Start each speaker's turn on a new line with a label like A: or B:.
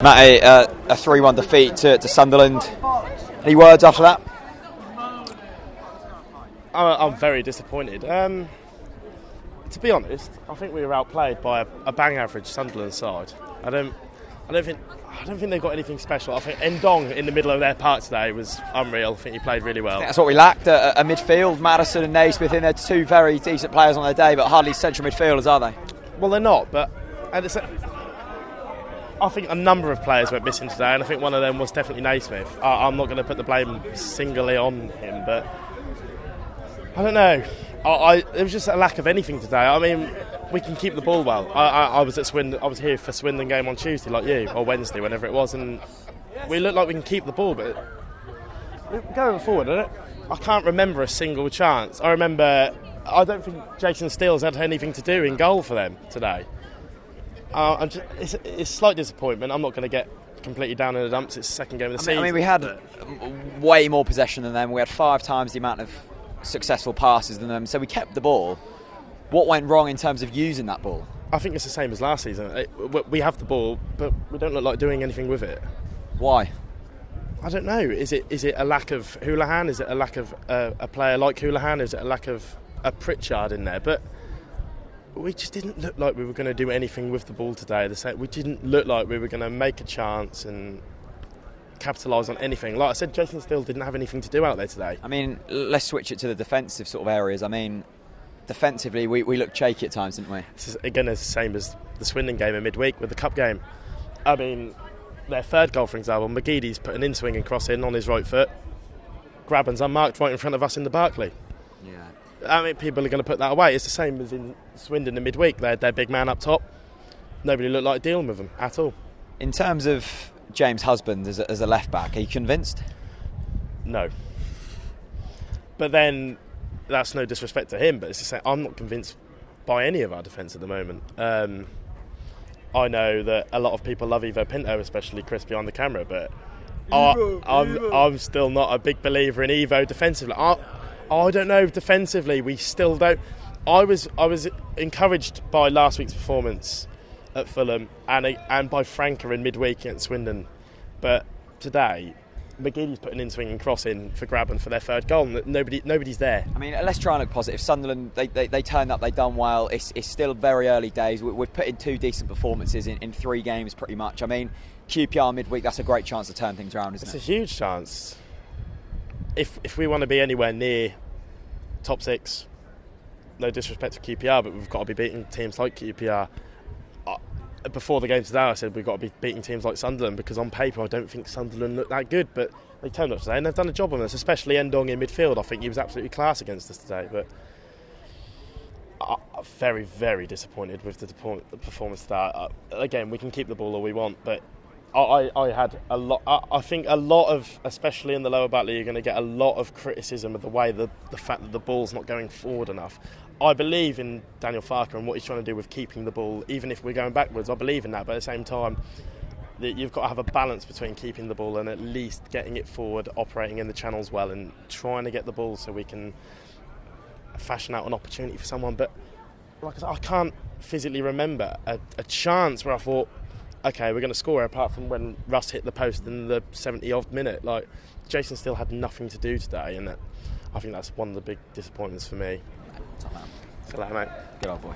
A: Matty, a 3-1 defeat to Sunderland. Any words after that?
B: I'm very disappointed. To be honest, I think we were outplayed by a bang average Sunderland side. I don't think they've got anything special. I think Ndong in the middle of their park today was unreal. I think he played really well.
A: I think that's what we lacked, a midfield. Maddison and Naismith in there, two very decent players on their day, but hardly central midfielders, are they?
B: Well, they're not, but I think a number of players went missing today, and I think one of them was definitely Naismith. I'm not going to put the blame singly on him, but I don't know. It was just a lack of anything today. I mean, we can keep the ball well. I was at Swindon. I was here for Swindon game on Tuesday, like you, or Wednesday, whenever it was, and we look like we can keep the ball. But going forward, I can't remember a single chance. I don't think Jason Steele's had anything to do in goal for them today. It's a slight disappointment. I'm not going to get completely down in the dumps. It's the second game of the season.
A: I mean, we had way more possession than them. We had 5 times the amount of successful passes than them, so we kept the ball. What went wrong in terms of using that ball?
B: I think it's the same as last season. We have the ball, but we don't look like doing anything with it.
A: Why?
B: I don't know. Is it a lack of Houlihan? Is it a lack of a player like Houlihan? Is it a lack of a Pritchard in there? But we just didn't look like we were going to do anything with the ball today. We didn't look like we were going to make a chance and capitalise on anything. Like I said, Jason Steele didn't have anything to do out there today.
A: I mean, let's switch it to the defensive sort of areas. I mean, defensively, we looked shaky at times, didn't we?
B: This is, again, it's the same as the Swindon game in midweek with the cup game. I mean, their third goal, for example, McGeady's put an in-swing and cross in on his right foot. Grabban's unmarked right in front of us in the Barclay.
A: Yeah.
B: I mean, people are going to put that away. It's the same as in Swindon in midweek. They had their big man up top. Nobody looked like dealing with them at all.
A: In terms of James Husband as a left-back, are you convinced?
B: No. But then, that's no disrespect to him, but it's the same. I'm not convinced by any of our defence at the moment. I know that a lot of people love Ivo Pinto, especially Chris behind the camera, but I'm still not a big believer in Ivo defensively. I don't know, defensively we still don't. I was encouraged by last week's performance at Fulham and by Franca in midweek against Swindon, but today McGeady's put an in-swing and cross in for Grabban for their third goal, and nobody's there. I
A: mean, let's try and look positive. Sunderland, they turned up, they've done well. It's still very early days. We've put in 2 decent performances in 3 games pretty much. I mean, QPR midweek, that's a great chance to turn things around, isn't it?
B: It's a huge chance. If we want to be anywhere near top 6, no disrespect to QPR, but we've got to be beating teams like QPR. Before the game today, I said we've got to be beating teams like Sunderland, because on paper I don't think Sunderland look that good, but they turned up today and they've done a job on us, especially Ndong in midfield. I think he was absolutely class against us today, but I'm very, very disappointed with the performance today. Again, we can keep the ball all we want, but I had a lot. I think a lot of, especially in the lower back league, you're going to get a lot of criticism of the way the fact that the ball's not going forward enough. I believe in Daniel Farker and what he's trying to do with keeping the ball, even if we're going backwards. I believe in that, but at the same time, you've got to have a balance between keeping the ball and at least getting it forward, operating in the channels well, and trying to get the ball so we can fashion out an opportunity for someone. But like I said, I can't physically remember a chance where I thought, OK, we're going to score, apart from when Russ hit the post in the 70-odd minute. Like, Jason still had nothing to do today, and I think that's one of the big disappointments for me.
A: Top man.
B: Good luck, mate.
A: Good old boy.